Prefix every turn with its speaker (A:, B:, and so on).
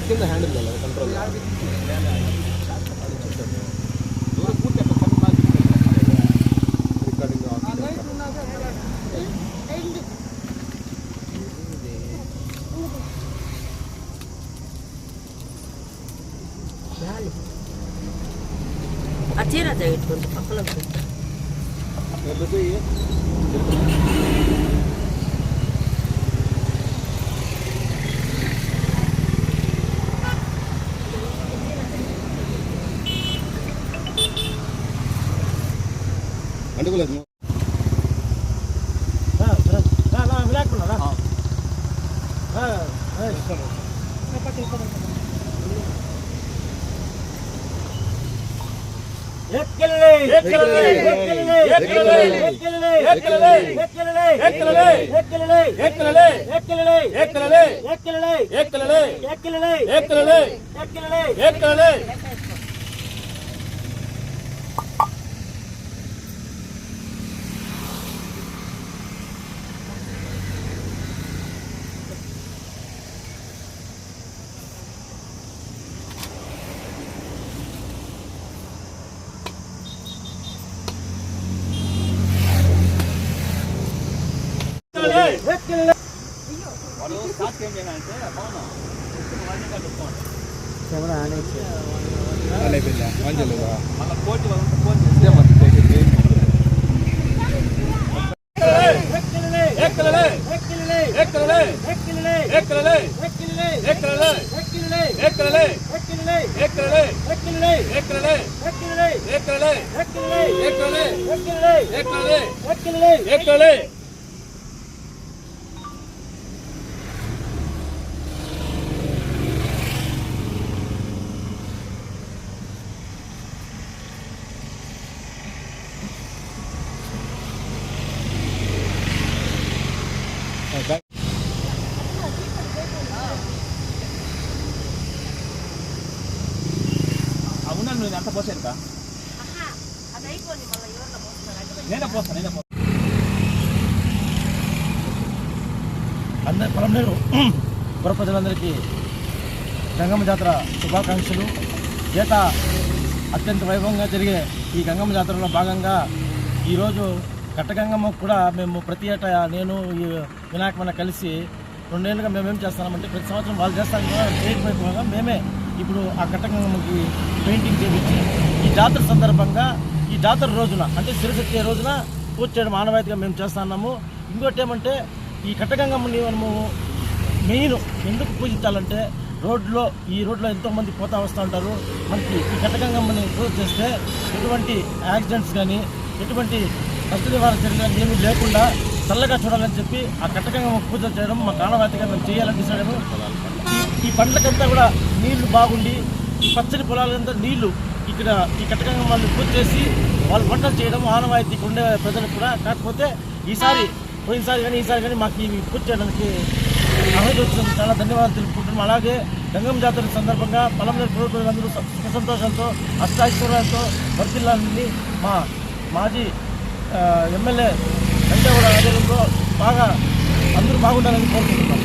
A: కింద handle control
B: చీర కొంచెం పక్కలో
A: అడుగులేదు
C: నువ్వు ఎంత పోసేది నేనే పోస్తాను అందరి పొలంనేరు పుర ప్రజలందరికీ గంగమ్మ జాతర శుభాకాంక్షలు. ఏటా అత్యంత వైభవంగా జరిగే ఈ గంగమ్మ జాతరలో భాగంగా ఈరోజు కట్టగంగమ్మకు కూడా మేము ప్రతి ఏటా నేను ఈ వినాయకమన్న కలిసి 2 ఏళ్ళుగా మేమేం చేస్తున్నామంటే ప్రతి సంవత్సరం వాళ్ళు చేస్తాం కదా స్టేట్ వైపుగా మేమే ఇప్పుడు ఆ కట్టగంగమ్మకి పెయింటింగ్ చేయించి ఈ జాతర సందర్భంగా ఈ జాతర రోజున అంటే శిరశక్తి రోజున పూజ చేయడం ఆనవాయితీగా మేము చేస్తున్నాము. ఇంకోటి ఏమంటే ఈ కట్టగంగమ్మని మనము మెయిన్ ఎందుకు పూజించాలంటే ఈ రోడ్లో ఎంతోమంది పోతా వస్తూ ఉంటారు. మనకి ఈ కట్టగంగమ్మని పూజ చేస్తే ఎటువంటి యాక్సిడెంట్స్ కానీ ఎటువంటి నష్ట నివారణ చర్యలు కానీ ఏమీ లేకుండా చల్లగా చూడాలని చెప్పి ఆ కట్టగంగమ్మ పూజలు చేయడం మా ఆనవాయితీగా మేము చేయాలని డిసైడ్. ఈ పంటలకంతా కూడా నీళ్లు బాగుండి ఈ పచ్చని పొలాలంతా నీళ్లు ఇక్కడ ఈ కట్టగంగమ్మని పూజ చేసి వాళ్ళు వంటలు చేయడం ఆనవాయితీకి ఉండే ప్రజలకు కూడా. కాకపోతే పోయినసారి కానీ మాకు ఈ పూజ చేయడానికి అనుమతి చాలా ధన్యవాదాలు తెలుపుకుంటున్నాం. అలాగే గంగమ్మ జాతర సందర్భంగా పొలంనేరు ప్రజలందరూ సుఖ సంతోషంతో అష్టాైశ్వర్యాలతో వర్తిల్లాలని మా మాజీ ఎమ్మెల్యే వెంకటగౌడ ఆధ్వర్యంలో అందరూ బాగుండాలని కోరుకుంటున్నాం.